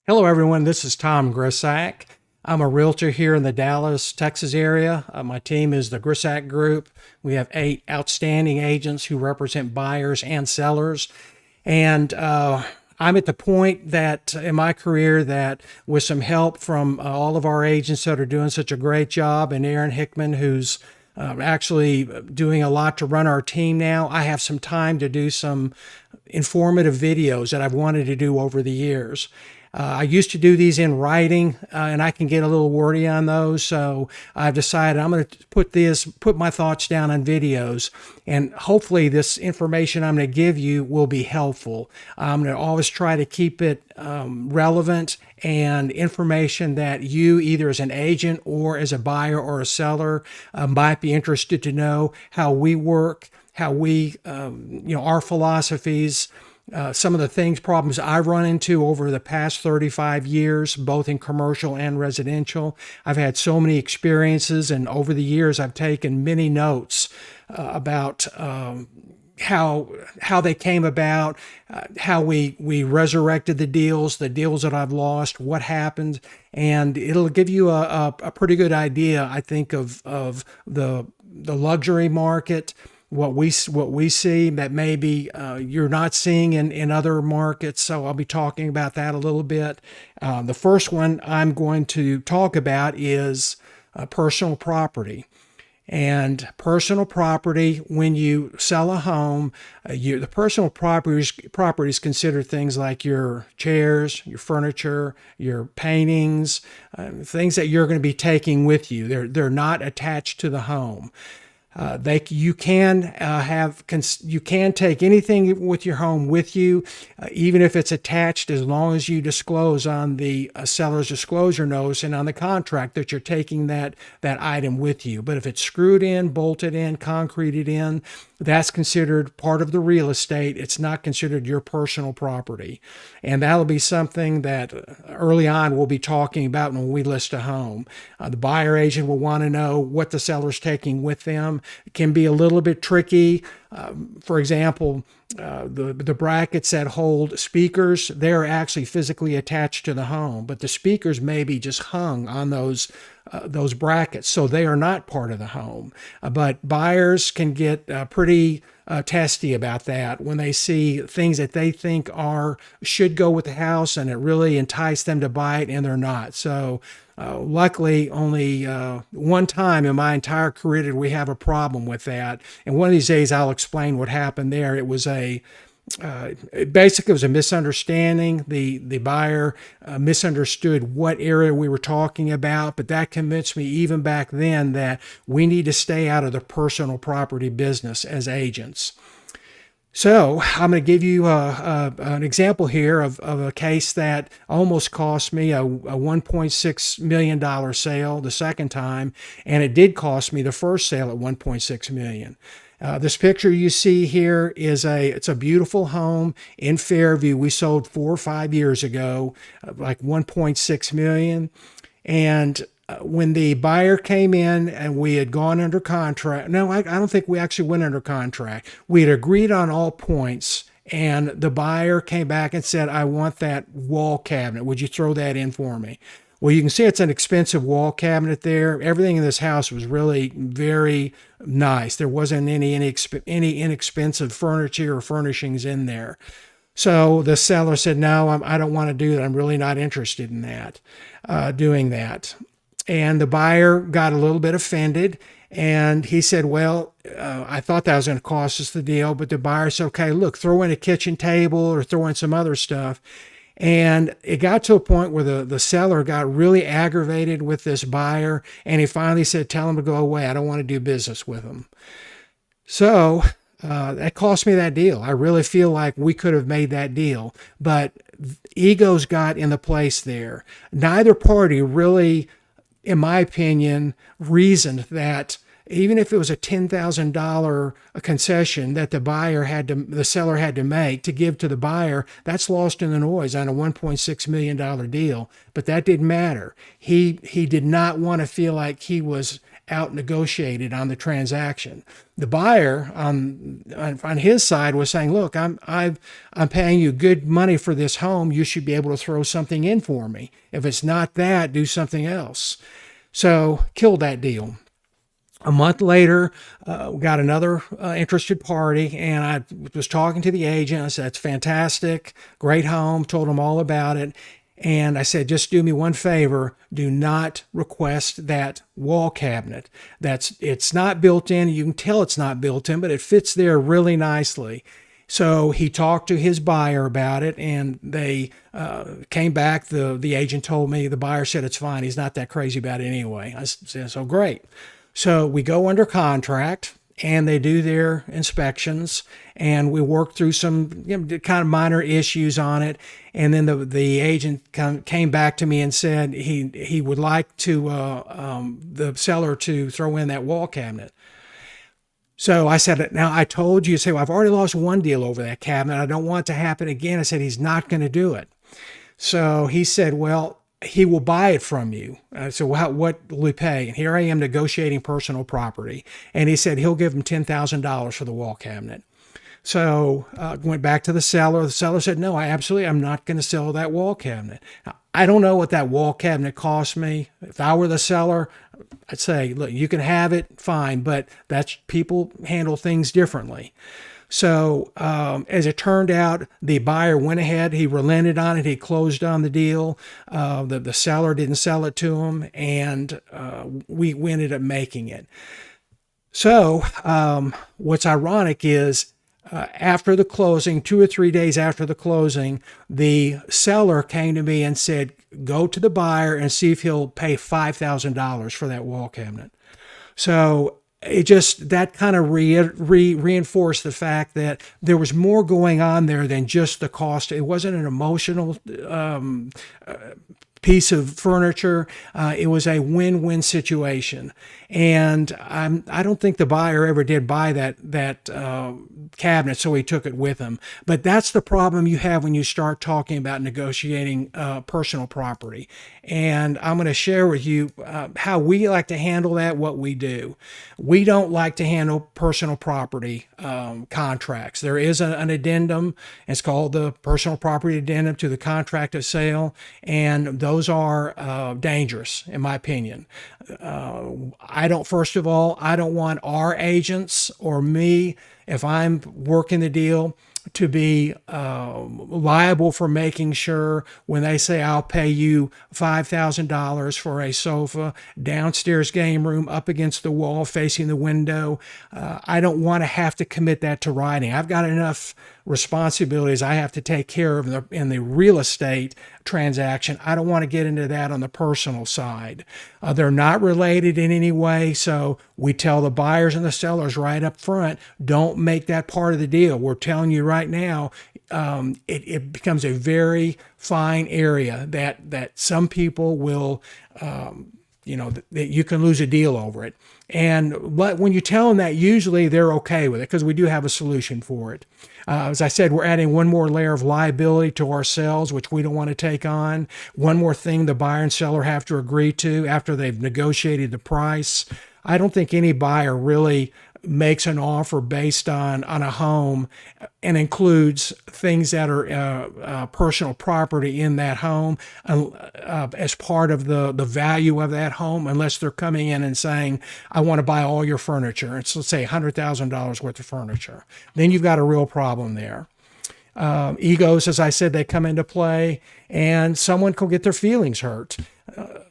Hello, everyone. This is Tom Grisak. I'm a realtor here in the Dallas, Texas area. My team is the Grisak Group. We have 8 outstanding agents who represent buyers and sellers. And I'm at the point that in my career that with some help from all of our agents that are doing such a great job, and Erin Hickman, who's actually doing a lot to run our team now, I have some time to do some informative videos that I've wanted to do over the years. I used to do these in writing, and I can get a little wordy on those. So I've decided I'm going to put my thoughts down on videos, and hopefully this information I'm going to give you will be helpful. I'm going to always try to keep it relevant and information that you, either as an agent or as a buyer or a seller, might be interested to know how we work, how we, our philosophies. Some of the problems I've run into over the past 35 years, both in commercial and residential. I've had so many experiences, and over the years, I've taken many notes about how they came about, how we resurrected the deals that I've lost, what happened, and it'll give you a pretty good idea, I think, of the luxury market, what we see that maybe you're not seeing in other markets. So I'll be talking about that a little bit. The first one I'm going to talk about is personal property. And personal property, when you sell a home, the personal properties consider things like your chairs, your furniture, your paintings, things that you're going to be taking with you. They're not attached to the home. You can take anything with your home with you, even if it's attached, as long as you disclose on the seller's disclosure notice and on the contract that you're taking that item with you. But if it's screwed in, bolted in, concreted in, that's considered part of the real estate. It's not considered your personal property. And that'll be something that early on we'll be talking about when we list a home. The buyer agent will want to know what the seller's taking with them. It can be a little bit tricky. For example, the brackets that hold speakers, they're actually physically attached to the home, but the speakers may be just hung on those brackets, so they are not part of the home. But buyers can get pretty testy about that when they see things that they think should go with the house and it really entice them to buy it, and they're not. So luckily, only one time in my entire career did we have a problem with that. And one of these days, I'll explain what happened there. It was basically, it was a misunderstanding. The buyer misunderstood what area we were talking about, but that convinced me even back then that we need to stay out of the personal property business as agents. So I'm going to give you an example here of a case that almost cost me a $1.6 million sale the second time, and it did cost me the first sale at $1.6 million. This picture you see here it's a beautiful home in Fairview. We sold 4 or 5 years ago, like $1.6 million. And when the buyer came in and we had gone under contract, no, I don't think we actually went under contract. We had agreed on all points, and the buyer came back and said, I want that wall cabinet. Would you throw that in for me? Well, you can see it's an expensive wall cabinet there. Everything in this house was really very nice. There wasn't any inexpensive furniture or furnishings in there. So the seller said, no, I don't want to do that. I'm really not interested in doing that. And the buyer got a little bit offended, and he said, well, I thought that was going to cost us the deal. But the buyer said, okay, look, throw in a kitchen table or throw in some other stuff. And it got to a point where the seller got really aggravated with this buyer, and he finally said, tell him to go away. I don't want to do business with him. So that cost me that deal. I really feel like we could have made that deal, but egos got in the place there. Neither party really, in my opinion, reasoned that even if it was a $10,000 concession that the seller had to make to give to the buyer, that's lost in the noise on a $1.6 million deal. But that didn't matter. He did not want to feel like he was out negotiated on the transaction. The buyer on his side was saying, "Look, I'm paying you good money for this home. You should be able to throw something in for me. If it's not that, do something else." So killed that deal. A month later, we got another interested party, and I was talking to the agent. I said, "It's fantastic, great home," told him all about it. And I said, "Just do me one favor, do not request that wall cabinet. It's not built in. You can tell it's not built in, but it fits there really nicely." So he talked to his buyer about it, and they came back. The agent told me, the buyer said it's fine. He's not that crazy about it anyway. I said, "So great." So we go under contract, and they do their inspections, and we work through some kind of minor issues on it. And then the agent came back to me and said he would like to the seller to throw in that wall cabinet. So I said, "Now I told you," say, "Well, I've already lost one deal over that cabinet. I don't want it to happen again." I said, "He's not going to do it." So he said, "Well, he will buy it from you." I said, "Well, what will he pay?" And here I am negotiating personal property. And he said he'll give him $10,000 for the wall cabinet. So went back to the seller. The seller said, "No, I'm not going to sell that wall cabinet." Now, I don't know what that wall cabinet cost me. If I were the seller, I'd say, "Look, you can have it, fine," but that's, people handle things differently. So as it turned out, the buyer went ahead. He relented on it. He closed on the deal. The seller didn't sell it to him, and we ended up making it. So what's ironic is after the closing, 2 or 3 days after the closing, the seller came to me and said, "Go to the buyer and see if he'll pay $5,000 for that wall cabinet." So it just, that kind of reinforced the fact that there was more going on there than just the cost. It wasn't an emotional piece of furniture. It was a win-win situation. And I don't think the buyer ever did buy that cabinet, so he took it with him. But that's the problem you have when you start talking about negotiating personal property. And I'm going to share with you how we like to handle that, what we do. We don't like to handle personal property contracts. There is an addendum. It's called the personal property addendum to the contract of sale, and those are dangerous, in my opinion. First of all, I don't want our agents or me, if I'm working the deal, to be liable for making sure when they say, "I'll pay you $5,000 for a sofa, downstairs game room, up against the wall, facing the window." I don't want to have to commit that to writing. I've got enough responsibilities I have to take care of in the real estate transaction. I don't want to get into that on the personal side. They're not related in any way, so we tell the buyers and the sellers right up front, don't make that part of the deal. We're telling you right now, it becomes a very fine area that some people will, that you can lose a deal over it. And when you tell them that, usually they're okay with it because we do have a solution for it. As I said, we're adding one more layer of liability to ourselves, which we don't want to take on. One more thing the buyer and seller have to agree to after they've negotiated the price. I don't think any buyer really makes an offer based on a home and includes things that are personal property in that home as part of the value of that home, unless they're coming in and saying, "I want to buy all your furniture." It's, let's say, $100,000 worth of furniture. Then you've got a real problem there. Egos, as I said, they come into play, and someone can get their feelings hurt.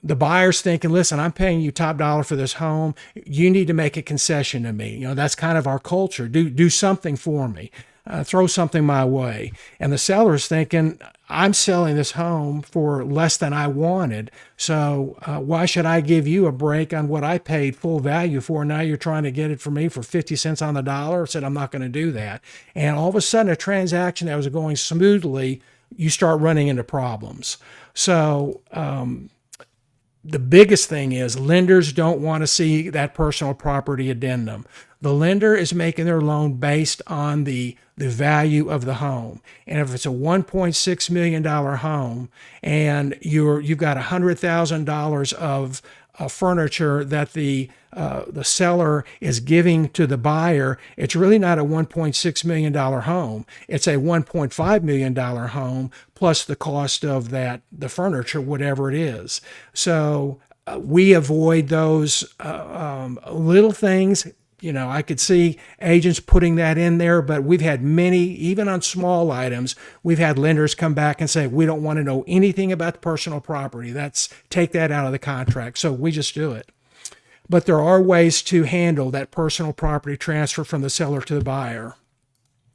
The buyer's thinking, "Listen, I'm paying you top dollar for this home. You need to make a concession to me." That's kind of our culture. Do something for me. Throw something my way. And the seller's thinking, "I'm selling this home for less than I wanted. So why should I give you a break on what I paid full value for? Now you're trying to get it for me for 50 cents on the dollar." I said, "I'm not going to do that." And all of a sudden, a transaction that was going smoothly, you start running into problems. So, the biggest thing is lenders don't want to see that personal property addendum. The lender is making their loan based on the value of the home. And if it's a $1.6 million home and you've got $100,000 of furniture that the seller is giving to the buyer, it's really not a $1.6 million home. It's a $1.5 million home plus the cost of the furniture, whatever it is. So we avoid those little things. I could see agents putting that in there, but we've had many, even on small items, we've had lenders come back and say, we don't want to know anything about the personal property. Take that out of the contract. So we just do it. But there are ways to handle that personal property transfer from the seller to the buyer.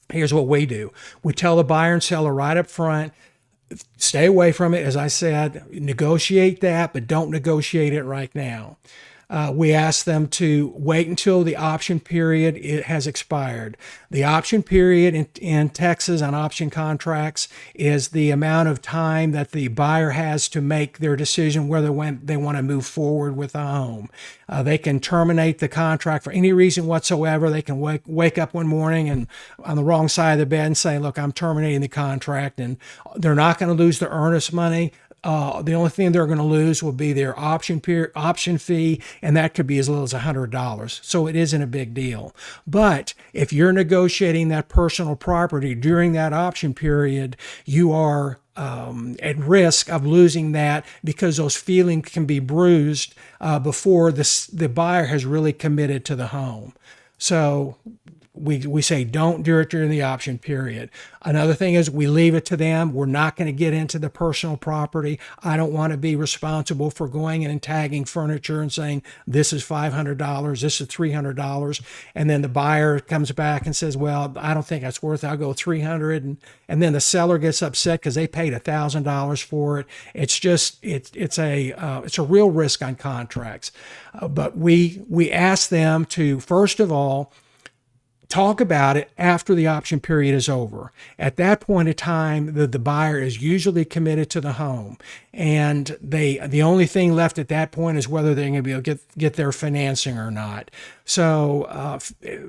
Here's what we do. We tell the buyer and seller right up front, stay away from it. As I said, negotiate that, but don't negotiate it right now. We ask them to wait until the option period has expired. The option period in Texas on option contracts is the amount of time that the buyer has to make their decision whether they want to move forward with a home. They can terminate the contract for any reason whatsoever. They can wake up one morning and on the wrong side of the bed and say, look, I'm terminating the contract, and they're not going to lose their earnest money. The only thing they're going to lose will be their option fee, and that could be as little as $100. So it isn't a big deal. But if you're negotiating that personal property during that option period, you are at risk of losing that because those feelings can be bruised before the buyer has really committed to the home. So we say don't do it during the option period. Another thing is we leave it to them. We're not going to get into the personal property. I don't want to be responsible for going in and tagging furniture and saying this is $500, this is $300, and then the buyer comes back and says, well, I don't think that's worth it. I'll go $300, and then the seller gets upset because they paid $1,000 for it. It's just it's a real risk on contracts. But we ask them to, first of all, talk about it after the option period is over. At that point in time, the buyer is usually committed to the home, and the only thing left at that point is whether they're going to be able to get their financing or not. So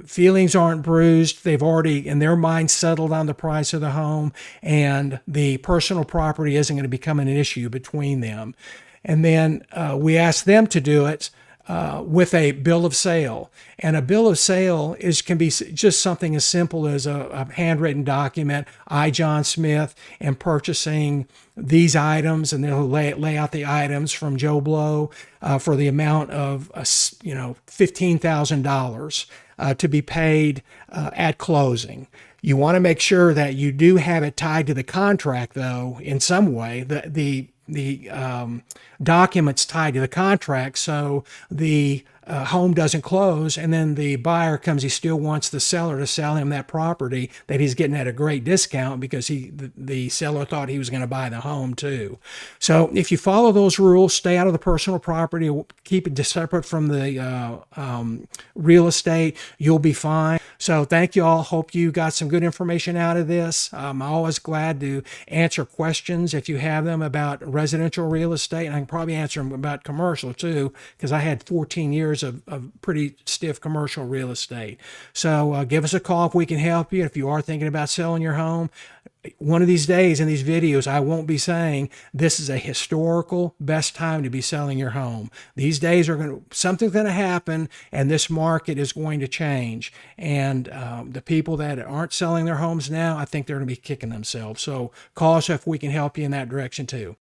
feelings aren't bruised. They've already, in their mind, settled on the price of the home, and the personal property isn't going to become an issue between them. And then we ask them to do it with a bill of sale. And a bill of sale can be just something as simple as a handwritten document. I, John Smith, am purchasing these items, and they'll lay out the items from Joe Blow for the amount of $15,000 to be paid at closing. You want to make sure that you do have it tied to the contract, though, in some way. The documents tied to the contract, so the home doesn't close, and then the buyer comes, he still wants the seller to sell him that property that he's getting at a great discount because the seller thought he was going to buy the home too. So if you follow those rules, stay out of the personal property, keep it separate from the real estate, you'll be fine. So thank you all. Hope you got some good information out of this. I'm always glad to answer questions if you have them about residential real estate, and I can probably answer them about commercial too, because I had 14 years of pretty stiff commercial real estate. So give us a call if we can help you. If you are thinking about selling your home, one of these days in these videos, I won't be saying this is a historical best time to be selling your home. These days something's going to happen, and this market is going to change. And the people that aren't selling their homes now, I think they're going to be kicking themselves. So call us if we can help you in that direction too.